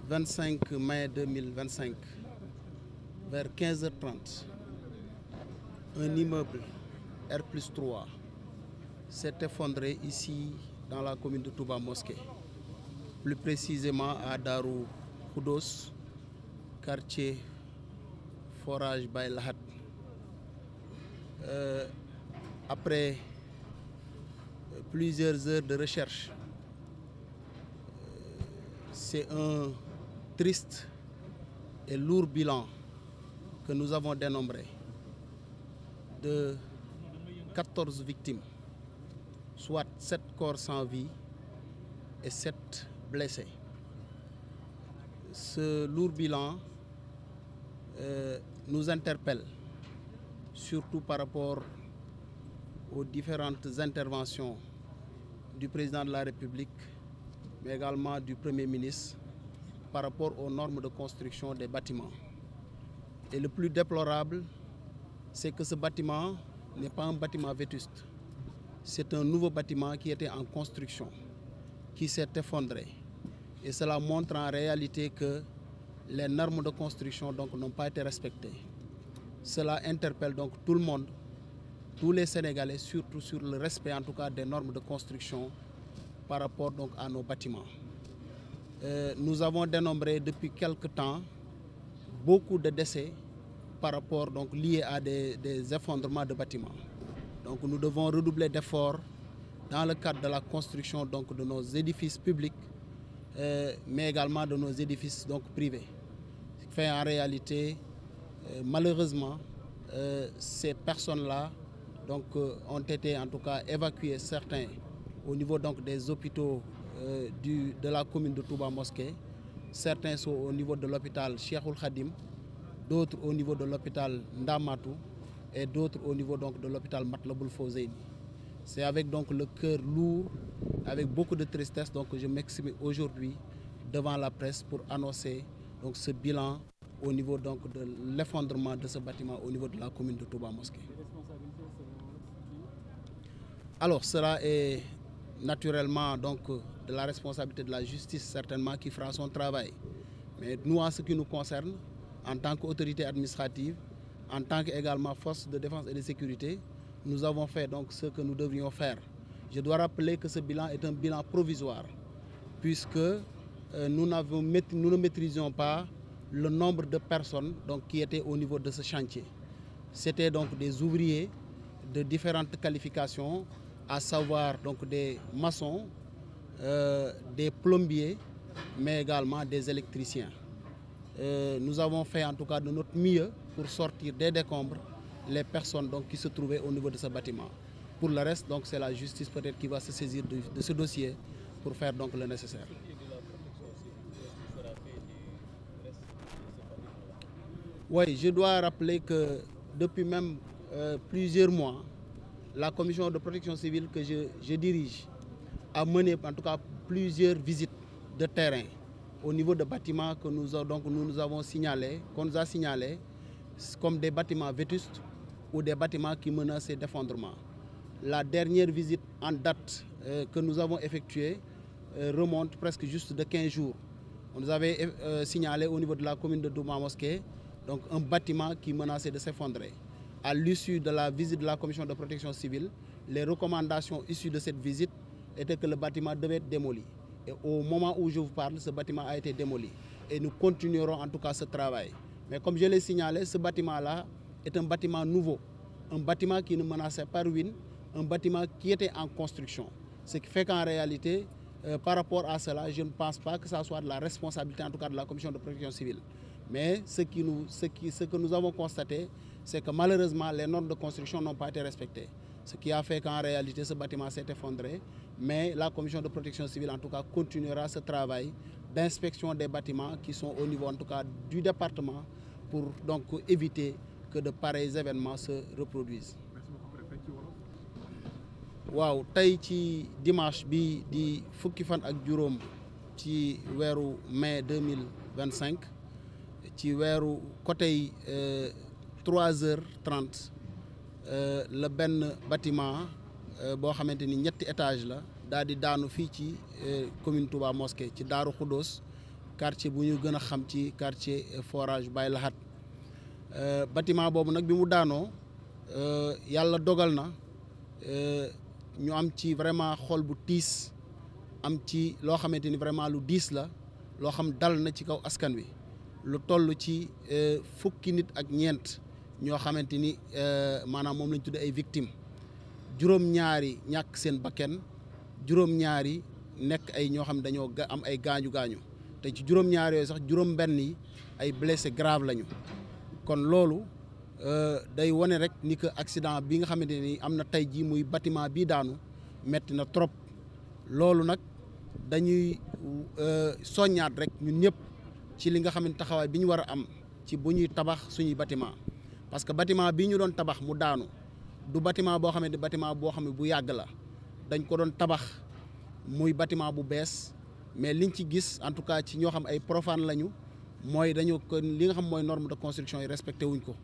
25 mai 2025, vers 15h30, un immeuble R+3 s'est effondré ici dans la commune de Touba Mosquée, plus précisément à Darou Khoudos, quartier Forage Baïlahat. Après plusieurs heures de recherche, c'est un triste et lourd bilan que nous avons dénombré de 14 victimes, soit 7 corps sans vie et 7 blessés. Ce lourd bilan nous interpelle, surtout par rapport aux différentes interventions du président de la République, mais également du Premier ministre, par rapport aux normes de construction des bâtiments. Et le plus déplorable, c'est que ce bâtiment n'est pas un bâtiment vétuste. C'est un nouveau bâtiment qui était en construction, qui s'est effondré. Et cela montre en réalité que les normes de construction n'ont pas été respectées. Cela interpelle donc tout le monde, tous les Sénégalais, surtout sur le respect en tout cas des normes de construction par rapport à nos bâtiments. Nous avons dénombré depuis quelque temps beaucoup de décès par rapport liés à des effondrements de bâtiments. Donc nous devons redoubler d'efforts dans le cadre de la construction de nos édifices publics, mais également de nos édifices privés. Ce qui fait en réalité, malheureusement, ces personnes-là ont été en tout cas évacuées, certains au niveau des hôpitaux de la commune de Touba Mosquée, certains sont au niveau de l'hôpital Cheikhoul Khadim, d'autres au niveau de l'hôpital Ndamatou et d'autres au niveau de l'hôpital Matlaboul Fawzeyni. C'est avec le cœur lourd, avec beaucoup de tristesse que je m'exprime aujourd'hui devant la presse pour annoncer ce bilan au niveau de l'effondrement de ce bâtiment au niveau de la commune de Touba Mosquée. Alors cela est naturellement de la responsabilité de la justice certainement qui fera son travail. Mais nous, en ce qui nous concerne, en tant qu'autorité administrative, en tant qu'également force de défense et de sécurité, nous avons fait ce que nous devrions faire. Je dois rappeler que ce bilan est un bilan provisoire, puisque nous ne maîtrisions pas le nombre de personnes qui étaient au niveau de ce chantier. C'était des ouvriers de différentes qualifications, à savoir des maçons, des plombiers, mais également des électriciens. Nous avons fait en tout cas de notre mieux pour sortir des décombres les personnes qui se trouvaient au niveau de ce bâtiment. Pour le reste, c'est la justice peut-être qui va se saisir de ce dossier pour faire le nécessaire. Oui, je dois rappeler que depuis même plusieurs mois, la commission de protection civile que je dirige a mené en tout cas plusieurs visites de terrain au niveau de bâtiments que nous avons signalés, qu'on nous a signalés comme des bâtiments vétustes ou des bâtiments qui menaçaient d'effondrement. La dernière visite en date que nous avons effectuée remonte presque juste de 15 jours. On nous avait signalé au niveau de la commune de Touba Mosquée un bâtiment qui menaçait de s'effondrer. À l'issue de la visite de la commission de protection civile, les recommandations issues de cette visite étaient que le bâtiment devait être démoli. Et au moment où je vous parle, ce bâtiment a été démoli. Et nous continuerons en tout cas ce travail. Mais comme je l'ai signalé, ce bâtiment-là est un bâtiment nouveau. Un bâtiment qui ne menaçait pas ruine, un bâtiment qui était en construction. Ce qui fait qu'en réalité, par rapport à cela, je ne pense pas que ça soit de la responsabilité en tout cas de la commission de protection civile. Mais ce que nous avons constaté, c'est que malheureusement, les normes de construction n'ont pas été respectées. Ce qui a fait qu'en réalité, ce bâtiment s'est effondré. Mais la commission de protection civile, en tout cas, continuera ce travail d'inspection des bâtiments qui sont au niveau, en tout cas, du département pour éviter que de pareils événements se reproduisent. Waaw tey ci dimanche bi di fukki fan ak juróom ci weeru mai 2025 ci weeru côté 3h30 le benn bâtiment boo xamante ni ñetti étage la daal di daanu fii ci commune Touba Mosquée ci Daaru Khoudoss quartier bu ñu gën a xam ci quartier forage Baye Lahat bâtiment boobu nag bi mu daanoo yàlla dogal na ñu am ci vraiment xol bu tiis am ci loo xamante ni vraiment lu diis la loo xam dal na ci kaw askan wi lu toll ci fukki nit ak ñeent ñoo xamante ni maanaam moom lañ tudde ay victimes juróom-ñaari ñàkk seen bakken juróom-ñaari nekk ay ñoo xam dañoo am ay gaañu-gaañu te ci juróom-ñaar yooyu sax juróom-benn yi ay blessé grave lañu kon loolu day wane rek ni que accident bi nga xamante ni am na tey jii muy bâtiment bii daanu metti na trop loolu nag dañuy soññaat rek ñun ñëpp ci li nga xam ne taxawaay bi ñu war a am ci bu ñuy tabax suñuy bâtiment parce que bâtiment bii ñu doon tabax mu daanu du bâtiment boo xam ne bâtiment boo xam ne bu yàgg la dañ ko doon tabax muy bâtiment bu bees mais liñ ci gis en tout cas ci ñoo xam ay profane lañu mooy dañu ko li nga xam mooy norme de construction yi respecté wuñ ko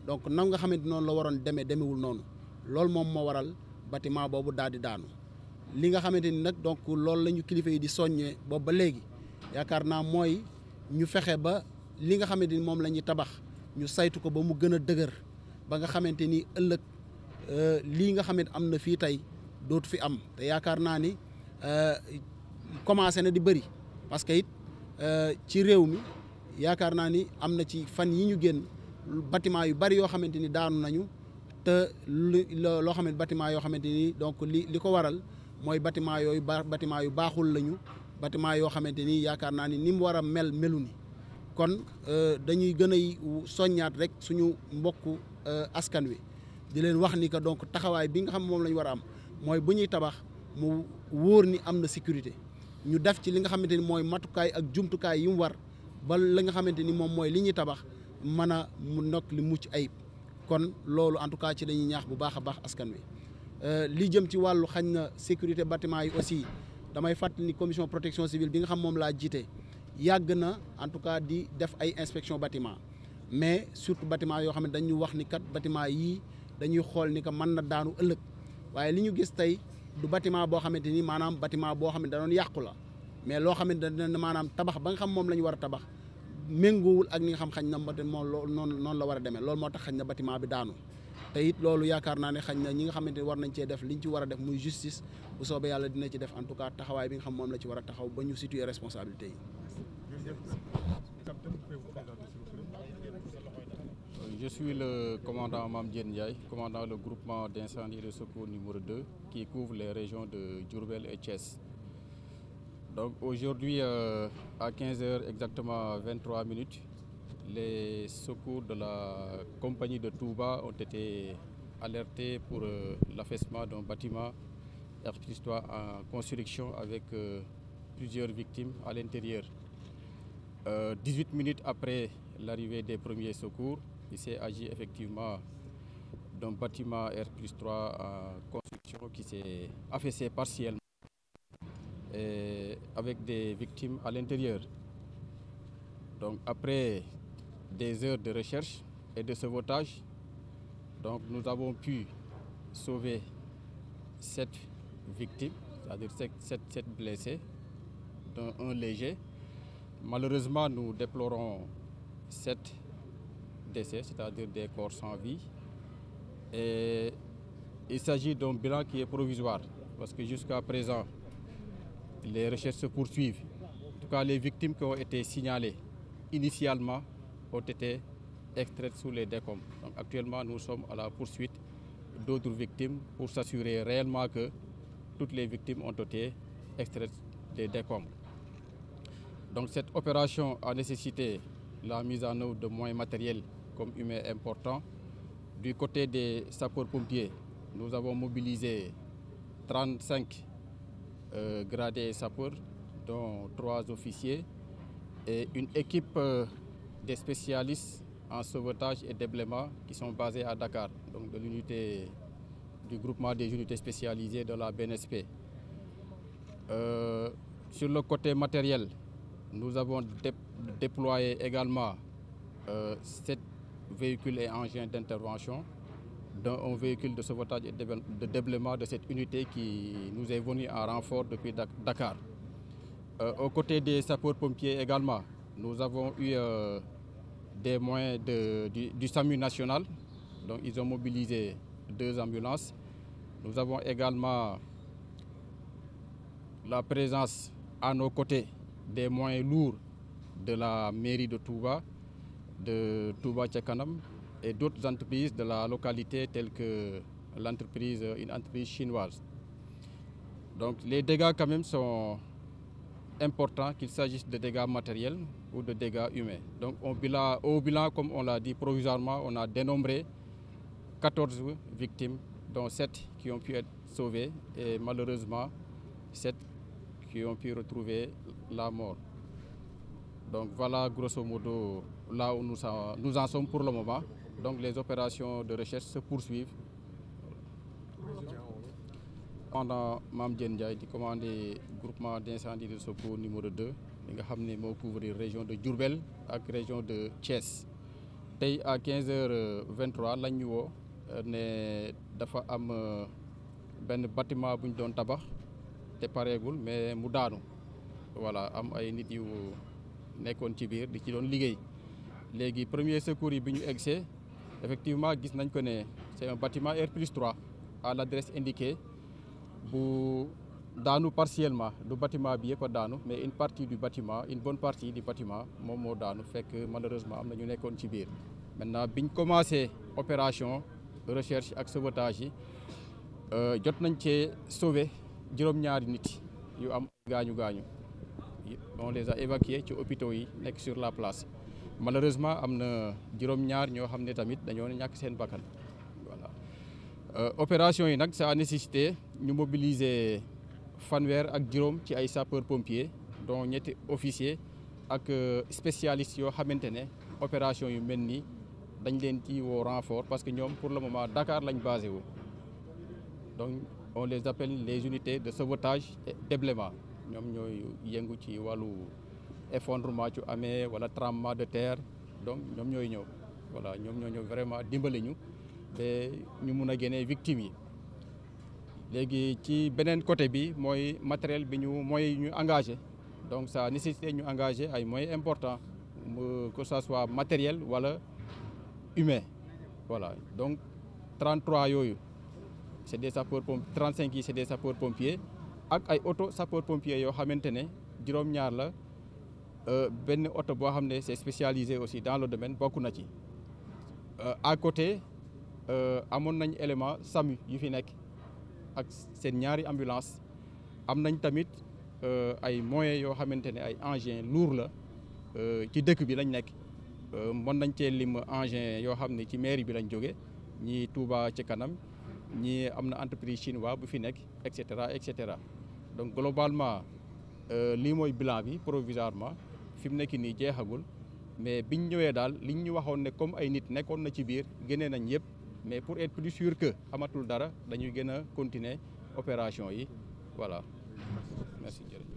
donc nam nga xamante noonu la waroon demewul noonu loolu moom moo waral bâtiment boobu daal di daanu li nga xamante ni nag donc loolu la ñu kilifa yi di soññee boobu ba léegi yaakaar naa mooy ñu fexe ba li nga xamante ni moom la ñuy tabax ñu saytu ko ba mu gën a dëgër ba nga xamante ni ëllëg lii nga xamante am na fii tey dootu fi am te yaakaar naa ni commencé na di bëri parce que it ci réew mi yaakaar naa ni am na ci fan yi ñu génn bâtiment yu bëri yoo xamante ni daanu nañu te loo xam ne bâtiment yoo xamante ni donc li ko waral mooy bâtiment yooyu bâtiment yu baaxul lañu bâtiment yoo xamante ni yaakaar naa ni mu war a melu ni kon dañuy gën a soññaat rek suñu mbokku askan wi di leen wax ni que donc taxawaay bi nga xam moom la ñu war a am mooy bu ñuy tabax mu wóor ni am na sécurité ñu def ci li nga xamante ni mooy matukaay ak jumtukaay yi mu war ba la nga xamante ni moom mooy li ñuy tabax mën a mu nokk li mucc ayib kon loolu en tout cas ci dañuy ñaax bu baax a baax askan wi li jëm ci wàllu xañ na sécurité bâtiment yi aussi damay fàttali ni commission protection civile bi nga xam moom laa jiite yàgg na en tout cas di def ay inspection bâtiment mais surtout bâtiment yoo xam ne dañu wax ni kat bâtiment yii dañuy xool ni que mën na daanu ëllëg waaye li ñu gis tey du bâtiment boo xamante ni maanaam bâtiment boo xam ne da doon yàqu la mais loo xam ne da maanaam tabax ba nga xam moom la ñu war a tabax méngoowul ak ni nga xam xañ na moom loolu noonu la war a demee loolu moo tax xañ na bâtiment bi daanu te it loolu yaakaar naa ne xañ na ñi nga xamante ni war nañ cee def liñ ci war a def muy justice bu soobee yàlla dina ci def en tout cas taxawaay bi nga xam moom la ci war a taxaw ba ñu situer responsabilité yi. Je suis le commandant Mame Diène Ndiaye, commandant le groupement d'incendie et de secours numéro 2 qui couvre les régions de Diourbel et Thiès. Donc aujourd'hui à 15h exactement 23 minutes, les secours de la compagnie de Touba ont été alertés pour l'affaissement d'un bâtiment R+3 en construction avec plusieurs victimes à l'intérieur. 18 minutes après l'arrivée des premiers secours, il s'est agi effectivement d'un bâtiment R+3 en construction qui s'est affaissé partiellement et avec des victimes à l'intérieur. Donc après des heures de recherche et de sauvetage, donc nous avons pu sauver 7 victimes, c'est-à-dire 7 blessés, dont un léger. Malheureusement, nous déplorons 7 décès, c'est-à-dire des corps sans vie. Et il s'agit d'un bilan qui est provisoire, parce que jusqu'à présent, les recherches se poursuivent. En tout cas, les victimes qui ont été signalées initialement ont été extraites sous les décombres. Donc actuellement, nous sommes à la poursuite d'autres victimes pour s'assurer réellement que toutes les victimes ont été extraites des décombres. Donc cette opération a nécessité la mise en œuvre de moyens matériels comme humains importants. Du côté des sapeurs-pompiers, nous avons mobilisé 35 gradés et sapeurs, dont 3 officiers, et une équipe des spécialistes en sauvetage et déblaiement qui sont basés à Dakar, donc de l'unité du groupement des unités spécialisées de la BNSP. Sur le côté matériel, nous avons déployé également 7 véhicules et engins d'intervention, dont un véhicule de sauvetage et de déblaiement de cette unité qui nous est venu en renfort depuis Dakar. Aux côtés des sapeurs-pompiers également, nous avons eu des moyens du SAMU national. Donc ils ont mobilisé 2 ambulances. Nous avons également la présence à nos côtés des moyens lourds de la mairie de Touba, de Touba Ca Kanam et d'autres entreprises de la localité telles que une entreprise chinoise. Donc les dégâts quand même sont importants, qu'il s'agisse de dégâts matériels ou de dégâts humains. Donc au bilan, comme on l'a dit provisoirement, on a dénombré 14 victimes, dont 7 qui ont pu être sauvées et malheureusement 7 qui ont pu retrouver la mort. Donc voilà grosso modo là où nous en sommes pour le moment. Donc les opérations de recherche se poursuivent. Commandant Mame Diène Ndiaye di commandé groupement d'incendie de secours numéro 2 li nga xam ne moo couvrir région de Diourbel ak région de Thiès. Tey à 15h23 lañ ñu woo ne dafa am benn bâtiment bu ñu doon tabax te pareegul mais mu daanu. Voilà am ay nit yu nekkoon ci biir di ci doon liggéey léegi premier secours yi bi ñu egsee effectivement gis nañ ko ne c'est un bâtiment R+3 à l'adresse indiquée bu daanu partiellement du bâtiment bi yëpp a daanu mais une partie du bâtiment une bonne partie du bâtiment moom moo daanu fekk malheureusement am na ñu nekkoon ci biir. Maintenant biñ commencé opération recherche ak sauvetage yi jot nañ cee sauver juróom-ñaari nit yu am gaañu. On les a évacués ci hôpitaux yi nekk sur la place malheureusement am na juróom-ñaar ñoo xam ne tamit dañoo ñàkk seen bakkan. Voilà opération yi nag ça a nécessité ñu mobiliser fanweer ak juróom ci ay sapeurs pompiers dont ñetti officiers ak spécialistes yoo xamante ne opération yu mel nii dañ leen ci woo renfort parce que ñoom pour le moment Dakar lañ basé wu. Donc on les appelle les unités de sauvetage et d'éblaiement. Ñoom ñooy yëngu ci wàllu effondrement ci amee wala tremblement de terre donc ñoom ñooy ñëw voilà ñoom ñoo ñëw vraiment dimbali ñu ba ñu mun a génnee victimes yi. Léegi ci beneen côté bi mooy matériel bi ñu engagé donc ça nécessité ñu engagé ay moyens importants que ça soit matériel wala humain. Voilà donc 33 yooyu c'est des sapeurs-pompiers 35 yi c'est des sapeurs-pompiers. Ak ay auto sapeur pompier yoo xamante ne juróom-ñaar la benn oto boo xam ne c'est spécialisé aussi dans le domaine bokk na ci. À côté amoon nañ élément SAMU yu fi nekk ak seen ñaari ambulance am nañ tamit ay moyens yoo xamante ne ay engins lourds la ci dëkk bi lañ nekk mën nañ cee lim engins yoo xam ne ci mairie bi lañ jóge ñii Touba Ca Kanam ñii am na entreprise chinoise bu fi nekk et cetera. Donc globalement lii mooy bilan bi provisoirement fi mu nekk nii jeexagul mais biñ ñëwee daal liñ ñu waxoon ne comme ay nit nekkoon na ci biir génnee nañ yëpp mais pour être plus sûr que amatul dara dañuy gën a continuer opération yi voilà merci jërëjëf